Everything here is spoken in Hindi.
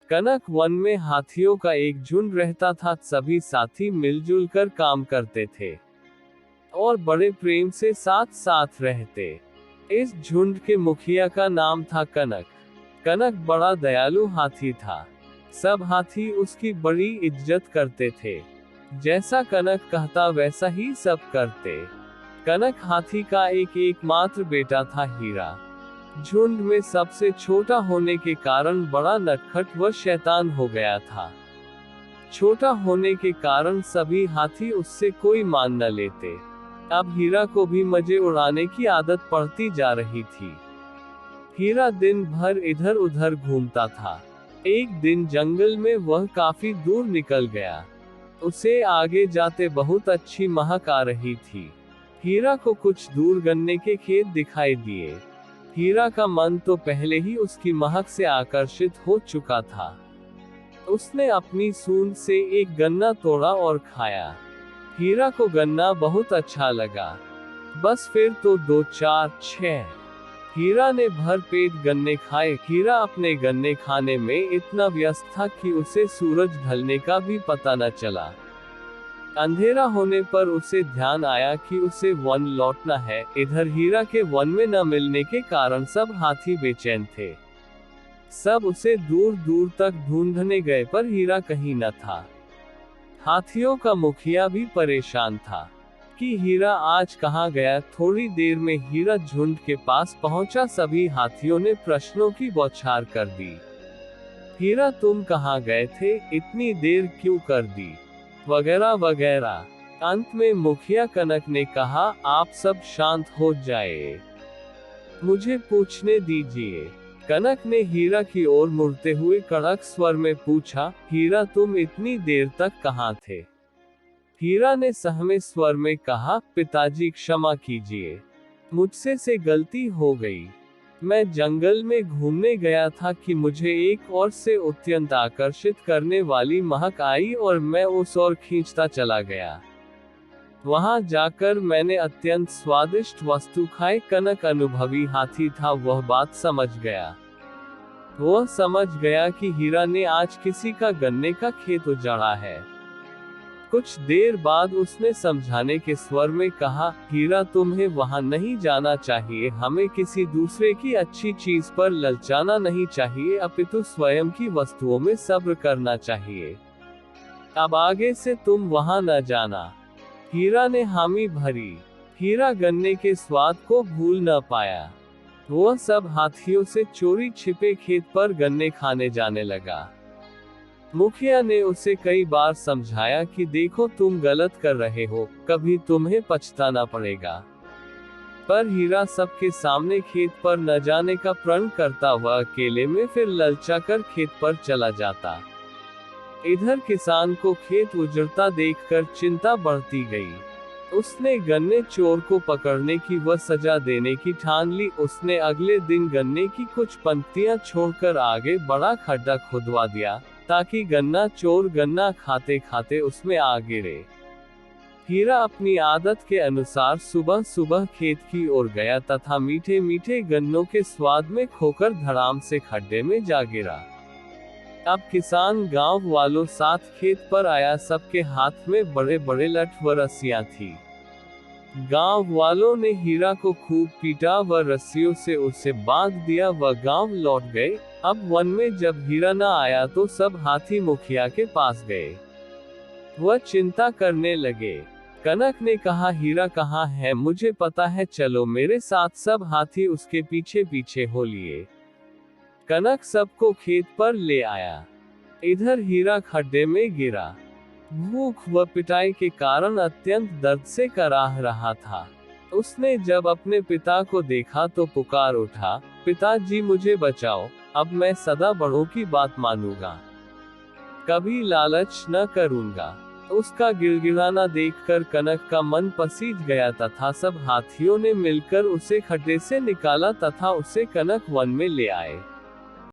कनक वन में हाथियों का एक झुंड रहता था। सभी साथी मिलजुल कर काम करते थे और बड़े प्रेम से साथ साथ रहते। इस झुंड के मुखिया का नाम था कनक। कनक बड़ा दयालु हाथी था। सब हाथी उसकी बड़ी इज्जत करते थे। जैसा कनक कहता वैसा ही सब करते। कनक हाथी का एकमात्र बेटा था हीरा। झुंड में सबसे छोटा होने के कारण बड़ा नटखट व शैतान हो गया था। छोटा होने के कारण सभी हाथी उससे कोई मान न लेते। अब हीरा को भी मजे उड़ाने की आदत पड़ती जा रही थी। हीरा दिन भर इधर उधर घूमता था। एक दिन जंगल में वह काफी दूर निकल गया। उसे आगे जाते बहुत अच्छी महक आ रही थी। हीरा को कुछ दूर गन्ने के खेत दिखाई दिए। हीरा का मन तो पहले ही उसकी महक से आकर्षित हो चुका था। उसने अपनी सूंड से एक गन्ना तोड़ा और खाया। हीरा को गन्ना बहुत अच्छा लगा। बस फिर तो 2 4 6 हीरा ने भर पेट गन्ने खाए। हीरा अपने गन्ने खाने में इतना व्यस्त था कि उसे सूरज ढलने का भी पता न चला। अंधेरा होने पर उसे ध्यान आया कि उसे वन लौटना है। इधर हीरा के वन में न मिलने के कारण सब हाथी बेचैन थे। सब उसे दूर दूर तक ढूंढने गए पर हीरा कहीं न था। हाथियों का मुखिया भी परेशान था कि हीरा आज कहाँ गया। थोड़ी देर में हीरा झुंड के पास पहुंचा। सभी हाथियों ने प्रश्नों की बौछार कर दी। हीरा तुम कहाँ गए थे, इतनी देर क्यों कर दी, वगैरह वगैरह। अंत में मुखिया कनक ने कहा आप सब शांत हो जाए, मुझे पूछने दीजिए। कनक ने हीरा की ओर मुड़ते हुए कड़क स्वर में पूछा, हीरा तुम इतनी देर तक कहाँ थे। हीरा ने सहमे स्वर में कहा, पिताजी क्षमा कीजिए, मुझसे से गलती हो गई। मैं जंगल में घूमने गया था कि मुझे एक और से अत्यंत आकर्षित करने वाली महक आई और मैं उस ओर खींचता चला गया। वहां जाकर मैंने अत्यंत स्वादिष्ट वस्तु खाई। कनक अनुभवी हाथी था, वह बात समझ गया। वह समझ गया कि हीरा ने आज किसी का गन्ने का खेत उजाड़ा है। कुछ देर बाद उसने समझाने के स्वर में कहा, हीरा तुम्हें वहां नहीं जाना चाहिए। हमें किसी दूसरे की अच्छी चीज पर ललचाना नहीं चाहिए, अपितु स्वयं की वस्तुओं में सब्र करना चाहिए। अब आगे से तुम वहां न जाना। हीरा ने हामी भरी। हीरा गन्ने के स्वाद को भूल न पाया। वह सब हाथियों से चोरी छिपे खेत पर गन्ने खाने जाने लगा। मुखिया ने उसे कई बार समझाया कि देखो तुम गलत कर रहे हो, कभी तुम्हें पछताना पड़ेगा। पर हीरा सबके सामने खेत पर न जाने का प्रण करता। वह अकेले में फिर ललचाकर खेत पर चला जाता। इधर किसान को खेत उजड़ता देखकर चिंता बढ़ती गई। उसने गन्ने चोर को पकड़ने की व सजा देने की ठान ली। उसने अगले दिन गन्ने की कुछ पंक्तियां छोड़कर आगे बड़ा खड्डा खुदवा दिया, ताकि गन्ना चोर गन्ना खाते खाते उसमें आ गिरे। हीरा अपनी आदत के अनुसार सुबह सुबह खेत की ओर गया तथा मीठे मीठे गन्नों के स्वाद में खोकर धड़ाम से खड्डे में जा गिरा। अब किसान गांव वालों साथ खेत पर आया। सबके हाथ में बड़े बड़े लठ व रस्सियां थी। गांव वालों ने हीरा को खूब पीटा व रस्सियों से उसे बांध दिया। वह गांव लौट गए। अब वन में जब हीरा न आया तो सब हाथी मुखिया के पास गए। वह चिंता करने लगे। कनक ने कहा, हीरा कहाँ है, मुझे पता है, चलो मेरे साथ। सब हाथी उसके पीछे पीछे हो लिए। कनक सबको खेत पर ले आया। इधर हीरा खड्डे में गिरा। भूख व पिटाई के कारण अत्यंत दर्द से कराह रहा था। उसने जब अपने पिता को देखा तो पुकार उठा, पिताजी मुझे बचाओ, अब मैं सदा बड़ों की बात मानूंगा, कभी लालच न करूंगा। उसका गिड़गिड़ाना देखकर कनक का मन पसीज गया तथा सब हाथियों ने मिलकर उसे खड्डे से निकाला तथा उसे कनक वन में ले आए।